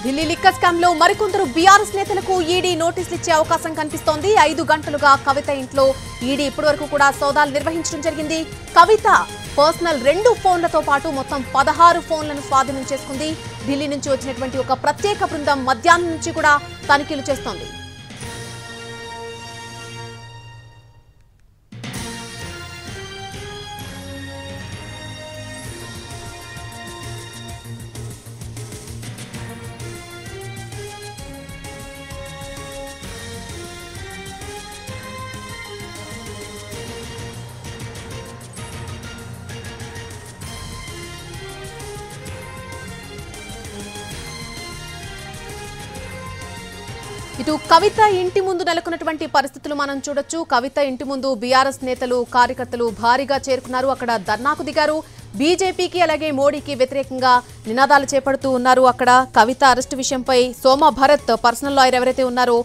Delhi liquor scam లో మరికొందరు BRS నేతలకు ఈడీ నోటీసులు ఇచ్చే అవకాశం కనిపిస్తోంది. 5 గంటలుగా కవిత ఇంట్లో ఈడీ ఇప్పటివరకు కూడా సోదాలు నిర్వహించడం జరిగింది. కవిత పర్సనల్ 2 ఫోన్లతో పాటు మొత్తం 16 ఫోన్లను స్వాధీనం చేసుకుంది. ఢిల్లీ నుంచి వచ్చినటువంటి ఒక ప్రత్యేక బృందం మధ్యాహ్నం నుంచి కూడా తనిఖీలు చేస్తోంది. ఇటు కవిత ఇంటి ముందు నెలకొన్నటువంటి పరిస్థితులు మనం చూడొచ్చు. కవిత ఇంటి ముందు బీఆర్ఎస్ నేతలు కార్యకర్తలు భారీగా చేరుకున్నారు. అక్కడ ధర్నాకు దిగారు. బీజేపీకి అలాగే మోడీకి వ్యతిరేకంగా నినాదాలు చేపడుతూ ఉన్నారు. అక్కడ కవిత అరెస్టు విషయంపై సోమ భరత్ పర్సనల్ లాయర్ ఎవరైతే ఉన్నారో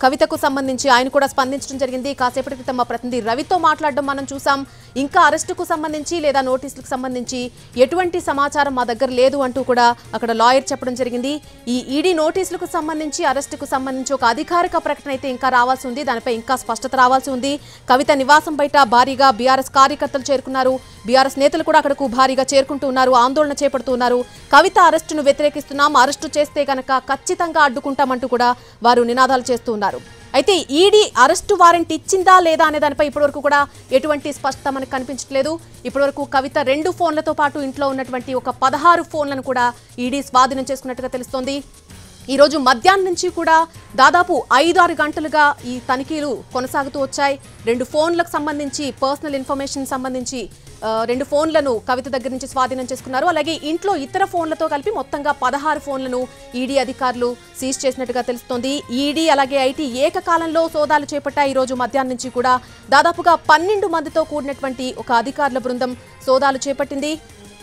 కవితకు సంబంధించి ఆయన కూడా స్పందించడం జరిగింది. కాసేపటి క్రితం మా ప్రతినిధి రవితో మాట్లాడడం మనం చూసాం. ఇంకా అరెస్టుకు సంబంధించి లేదా నోటీసులకు సంబంధించి ఎటువంటి సమాచారం మా దగ్గర లేదు అంటూ కూడా అక్కడ లాయర్ చెప్పడం జరిగింది. ఈ ఈడీ నోటీసులకు సంబంధించి అరెస్టుకు సంబంధించి ఒక అధికారిక ప్రకటన అయితే ఇంకా రావాల్సి ఉంది. దానిపై ఇంకా స్పష్టత రావాల్సి ఉంది. కవిత నివాసం బయట భారీగా బీఆర్ఎస్ కార్యకర్తలు చేరుకున్నారు. బీఆర్ఎస్ నేతలు కూడా అక్కడకు భారీగా చేరుకుంటూ ఉన్నారు, ఆందోళన చేపడుతూ ఉన్నారు. కవిత అరెస్టును వ్యతిరేకిస్తున్నాం, అరెస్టు చేస్తే గనక ఖచ్చితంగా అడ్డుకుంటామంటూ కూడా వారు నినాదాలు చేస్తూ ఉన్నారు. అయితే ఈడీ అరెస్టు వారెంట్ ఇచ్చిందా లేదా అనే దానిపై ఇప్పటివరకు కూడా ఎటువంటి స్పష్టత మనకు కనిపించట్లేదు. ఇప్పటివరకు కవిత 2 ఫోన్లతో పాటు ఇంట్లో ఉన్నటువంటి ఒక 16 ఫోన్లను కూడా ఈడీ స్వాధీనం చేసుకున్నట్టుగా తెలుస్తోంది. ఈ రోజు మధ్యాహ్నం నుంచి కూడా దాదాపు 5-6 గంటలుగా ఈ తనిఖీలు కొనసాగుతూ వచ్చాయి. 2 ఫోన్లకు సంబంధించి పర్సనల్ ఇన్ఫర్మేషన్ సంబంధించి 2 ఫోన్లను కవిత దగ్గర నుంచి స్వాధీనం చేసుకున్నారు. అలాగే ఇంట్లో ఇతర ఫోన్లతో కలిపి మొత్తంగా 16 ఫోన్లను ఈడీ అధికారులు సీజ్ చేసినట్టుగా తెలుస్తోంది. ఈడీ అలాగే ఐటీ ఏకకాలంలో సోదాలు చేపట్టాయి. ఈ రోజు మధ్యాహ్నం నుంచి కూడా దాదాపుగా 12 మందితో కూడినటువంటి ఒక అధికారుల బృందం సోదాలు చేపట్టింది.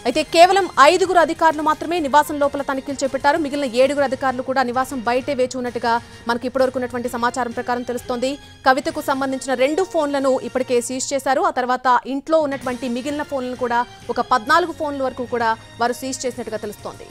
అయితే కేవలం 5 అధికారులు మాత్రమే నివాసం లోపల తనిఖీలు చేపట్టారు. మిగిలిన 7 అధికారులు కూడా నివాసం బయటే వేచి ఉన్నట్టుగా మనకు ఇప్పటివరకు ఉన్నటువంటి సమాచారం ప్రకారం తెలుస్తోంది. కవితకు సంబంధించిన 2 ఫోన్లను ఇప్పటికే సీజ్ చేశారు. ఆ తర్వాత ఇంట్లో ఉన్నటువంటి మిగిలిన ఫోన్లను కూడా ఒక 14 ఫోన్ల వరకు కూడా వారు సీజ్ చేసినట్టుగా తెలుస్తోంది.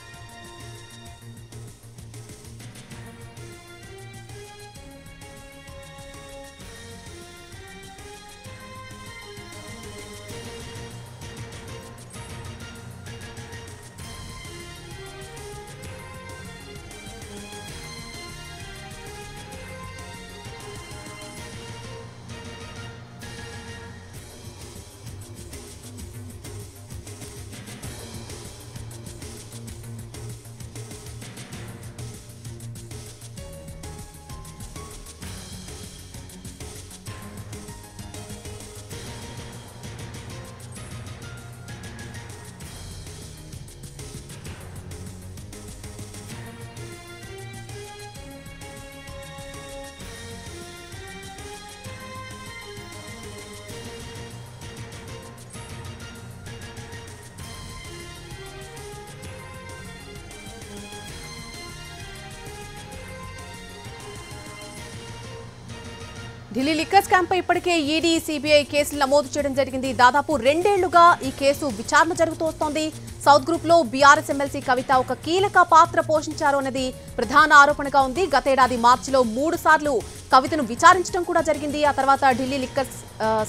ఢిల్లీ లిక్కర్ స్కామ్ పై ఇప్పటికే ఈడీ సిబిఐ కేసులు నమోదు చేయడం జరిగింది. దాదాపు 2 ఏళ్లుగా ఈ కేసు విచారణ జరుగుతూ వస్తోంది. సౌత్ గ్రూప్ లో బీఆర్ఎస్ ఎమ్మెల్సీ కవిత ఒక కీలక పాత్ర పోషించారు అనేది ప్రధాన ఆరోపణగా ఉంది. గతేడాది మార్చిలో 3 సార్లు కవితను విచారించడం కూడా జరిగింది. ఆ తర్వాత ఢిల్లీ లిక్కర్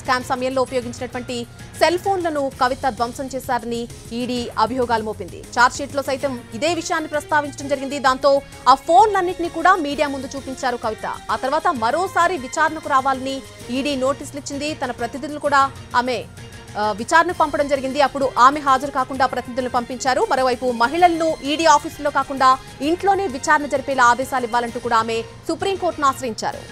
స్కామ్ సమయంలో ఉపయోగించినటువంటి సెల్ ఫోన్లను కవిత ధ్వంసం చేశారని ఈడీ అభియోగాలు మోపింది. ఛార్జ్షీట్ లో సైతం ఇదే విషయాన్ని ప్రస్తావించడం జరిగింది. దాంతో ఆ ఫోన్లన్నింటినీ కూడా మీడియా ముందు చూపించారు కవిత. ఆ తర్వాత మరోసారి విచారణకు రావాలని ఈడీ నోటీసులు ఇచ్చింది. తన ప్రతినిధులు కూడా ఆమె విచారణకు పంపడం జరిగింది. అప్పుడు ఆమె హాజరు కాకుండా ప్రతినిధులను పంపించారు. మరోవైపు మహిళలను ఈడీ ఆఫీసులో కాకుండా ఇంట్లోనే విచారణ జరిపేలా ఆదేశాలు ఇవ్వాలంటూ కూడా ఆమె సుప్రీంకోర్టును ఆశ్రయించారు.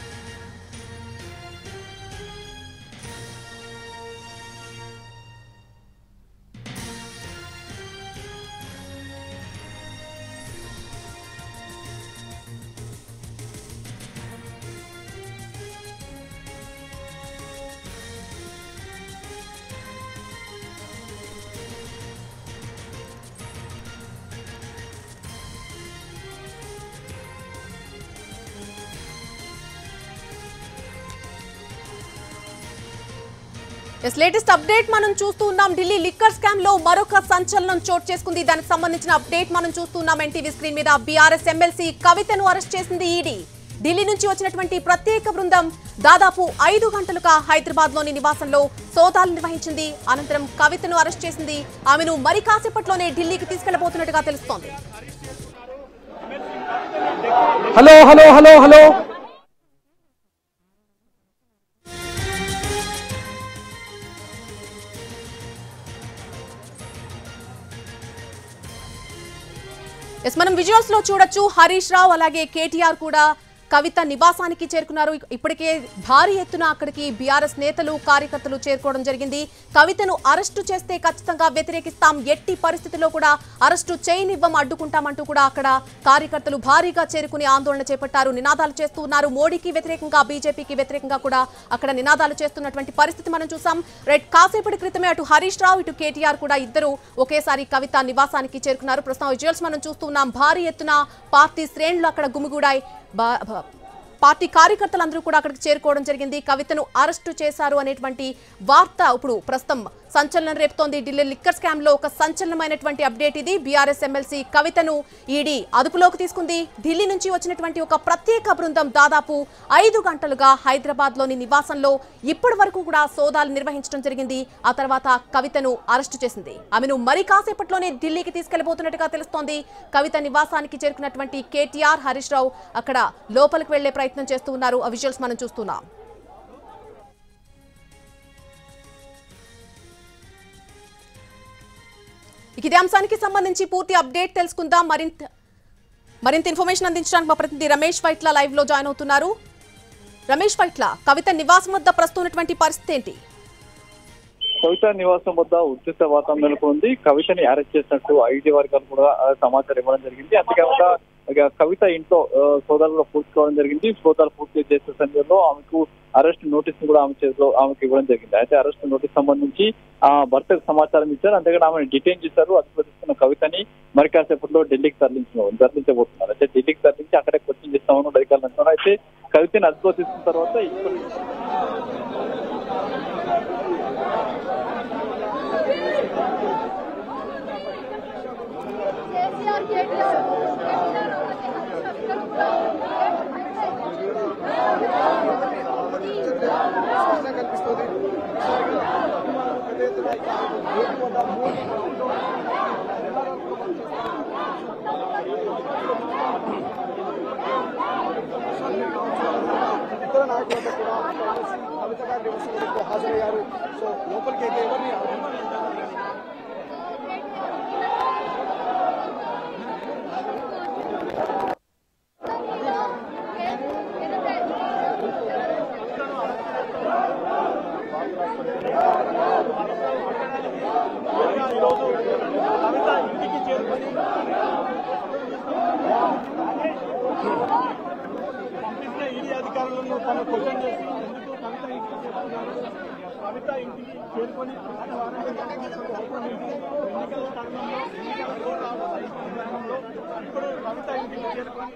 లేటెస్ట్ అప్డేట్ మనం చూస్తూ ఉన్నాం. ఢిల్లీ లిక్కర్ స్కామ్ లో మరొక సంచలనం చోటు చేసుకుంది. దానికి సంబంధించిన అప్డేట్ మనం చూస్తున్నాం ఎన్టీవీ స్క్రీన్ మీద. బీఆర్ఎస్ ఎమ్మెల్సీ కవితను అరెస్ట్ చేసింది ఈడీ. ఢిల్లీ నుంచి వచ్చినటువంటి ప్రత్యేక బృందం దాదాపు 5 గంటలుగా హైదరాబాద్ లోని నివాసంలో సోదాలు నిర్వహించింది. అనంతరం కవితను అరెస్ట్ చేసింది. ఆమెను మరి కాసేపట్లోనే ఢిల్లీకి తీసుకెళ్లబోతున్నట్టుగా తెలుస్తోంది. హలో హలో హలో హలో మనం విజువల్స్ లో చూడొచ్చు. హరీష్ రావు అలాగే కేటీఆర్ కూడా కవిత నివాసానికి చేరుకున్నారు. ఇప్పటికే భారీ ఎత్తున అక్కడికి బీఆర్ఎస్ నేతలు కార్యకర్తలు చేరుకోవడం జరిగింది. కవితను అరెస్టు చేస్తే ఖచ్చితంగా వ్యతిరేకిస్తాం, ఎట్టి పరిస్థితుల్లో కూడా అరెస్టు చేయనివ్వం, అడ్డుకుంటామంటూ కూడా అక్కడ కార్యకర్తలు భారీగా చేరుకుని ఆందోళన చేపట్టారు. నినాదాలు చేస్తూ ఉన్నారు. మోడీకి వ్యతిరేకంగా, బీజేపీకి వ్యతిరేకంగా కూడా అక్కడ నినాదాలు చేస్తున్నటువంటి పరిస్థితి మనం చూసాం. కాసేపటి క్రితమే అటు హరీష్ రావు ఇటు కేటీఆర్ కూడా ఇద్దరు ఒకేసారి కవిత నివాసానికి చేరుకున్నారు. ప్రస్తుతం విజువల్స్ మనం చూస్తున్నాం. భారీ ఎత్తున పార్టీ శ్రేణులు అక్కడ గుమిగూడాయి. పార్టీ కార్యకర్తలందరూ కూడా అక్కడికి చేరుకోవడం జరిగింది. కవితను అరెస్టు చేశారు అనేటువంటి వార్త ఇప్పుడు ప్రస్తుతం సంచలనం రేపుతోంది. ఢిల్లీ లిక్కర్ స్కామ్ లో ఒక సంచలనమైనటువంటి అప్డేట్ ఇది. బీఆర్ఎస్ ఎమ్మెల్సీ కవితను ఈడీ అదుపులోకి తీసుకుంది. ఢిల్లీ నుంచి వచ్చినటువంటి ఒక ప్రత్యేక బృందం దాదాపు 5 గంటలుగా హైదరాబాద్ లోని నివాసంలో ఇప్పటి వరకు కూడా సోదాలు నిర్వహించడం జరిగింది. ఆ తర్వాత కవితను అరెస్టు చేసింది. ఆమెను మరి కాసేపట్లోనే ఢిల్లీకి తీసుకెళ్లబోతున్నట్టుగా తెలుస్తోంది. కవిత నివాసానికి చేరుకున్నటువంటి కేటీఆర్, హరీష్ రావు అక్కడ లోపలికి వెళ్లే ప్రయత్నం చేస్తూ ఉన్నారు. ఆ విజువల్స్ మనం చూస్తున్నాం. ఇదే అంశానికి సంబంధించి పూర్తి అప్డేట్ తెలుసుకుందాం. మరింత ఇన్ఫర్మేషన్ అందించడానికి మా ప్రతినిధి రమేష్ వైట్ల లైవ్ లో జాయిన్ అవుతున్నారు. రమేష్ వైట్ల, కవిత నివాసం వద్ద ప్రస్తుతమైన పరిస్థితి ఏంటి? కవిత నివాసం వద్ద ఉద్రిక్త వాతావరణం నెలకొంది. కవితని అరెస్ట్ చేసినట్టు ఐటీ వర్గాలు కూడా సమాచారం ఇవ్వడం జరిగింది. అంతేకాకుండా కవిత ఇంట్లో సోదాలు పూర్తి కావడం జరిగింది. సోదాలు పూర్తి చేసే సమయంలో ఆమెకు అరెస్ట్ నోటీస్ కూడా ఆమె చేతిలో ఆమెకు ఇవ్వడం జరిగింది. అయితే అరెస్ట్ నోటీస్ సంబంధించి భర్తకు సమాచారం ఇచ్చారు. అంతేకాదు ఆమెను డిటైన్ చేశారు. అదుపులో తీసుకున్న కవితని మరి కాసేపట్లో ఢిల్లీకి తరలించబోతున్నారు. అయితే ఢిల్లీకి తరలించి అక్కడే కోచింగ్ ఇస్తామని అధికారులు అంటున్నారు. అయితే కవితని అదుపులో తీసుకున్న తర్వాత ఇతర నాయకులతో కూడా కవిత గారి నివాసానికి హాజరయ్యారు. సో లోపలికి అయితే ఎవరిని అధికారులను తను క్వశ్చన్ చేసి ఎందుకు కవిత ఇంటికి చేరుకొని ఎన్నికల స్థానంలో ఇప్పుడు కవిత ఇంటికి చేరుకొని